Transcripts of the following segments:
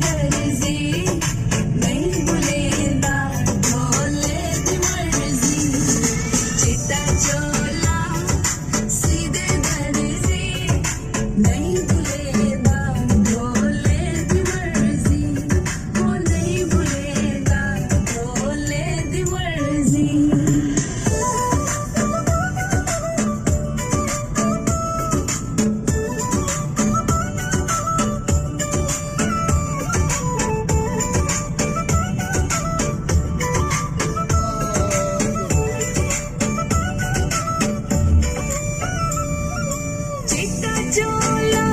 दर्जी नहीं भुलेंदा ढोले दी मर्जी चिट्टा चोला सीधे दर्जी नहीं भुलेंदा ढोले दी मर्जी वो नहीं भुलेंदा ढोले दी मर्जी चिट्टा चोला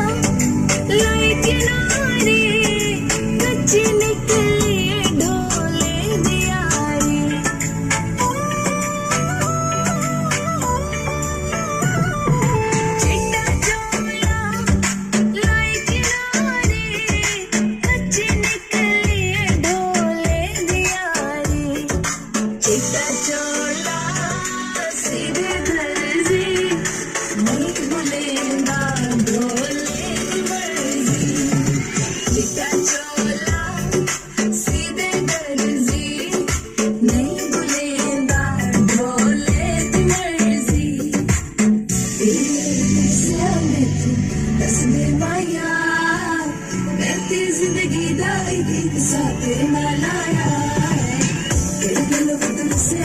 लाई किनारे कच्ची निकली ढोले दियारी चिट्टा चोला लाई किनारे कच्ची निकली ढोले दियारी चिट्टा चोला सीधे दर्जी नहीं भुलेंदा ढोले दी मर्जी चिट्टा चोला सीधे दर्जी नहीं भुलेंदा ढोले दी मर्जी दस दे माया बहती जिंदगी दा गीत सा तेरे नाल आया है तेरे दिल वक्त से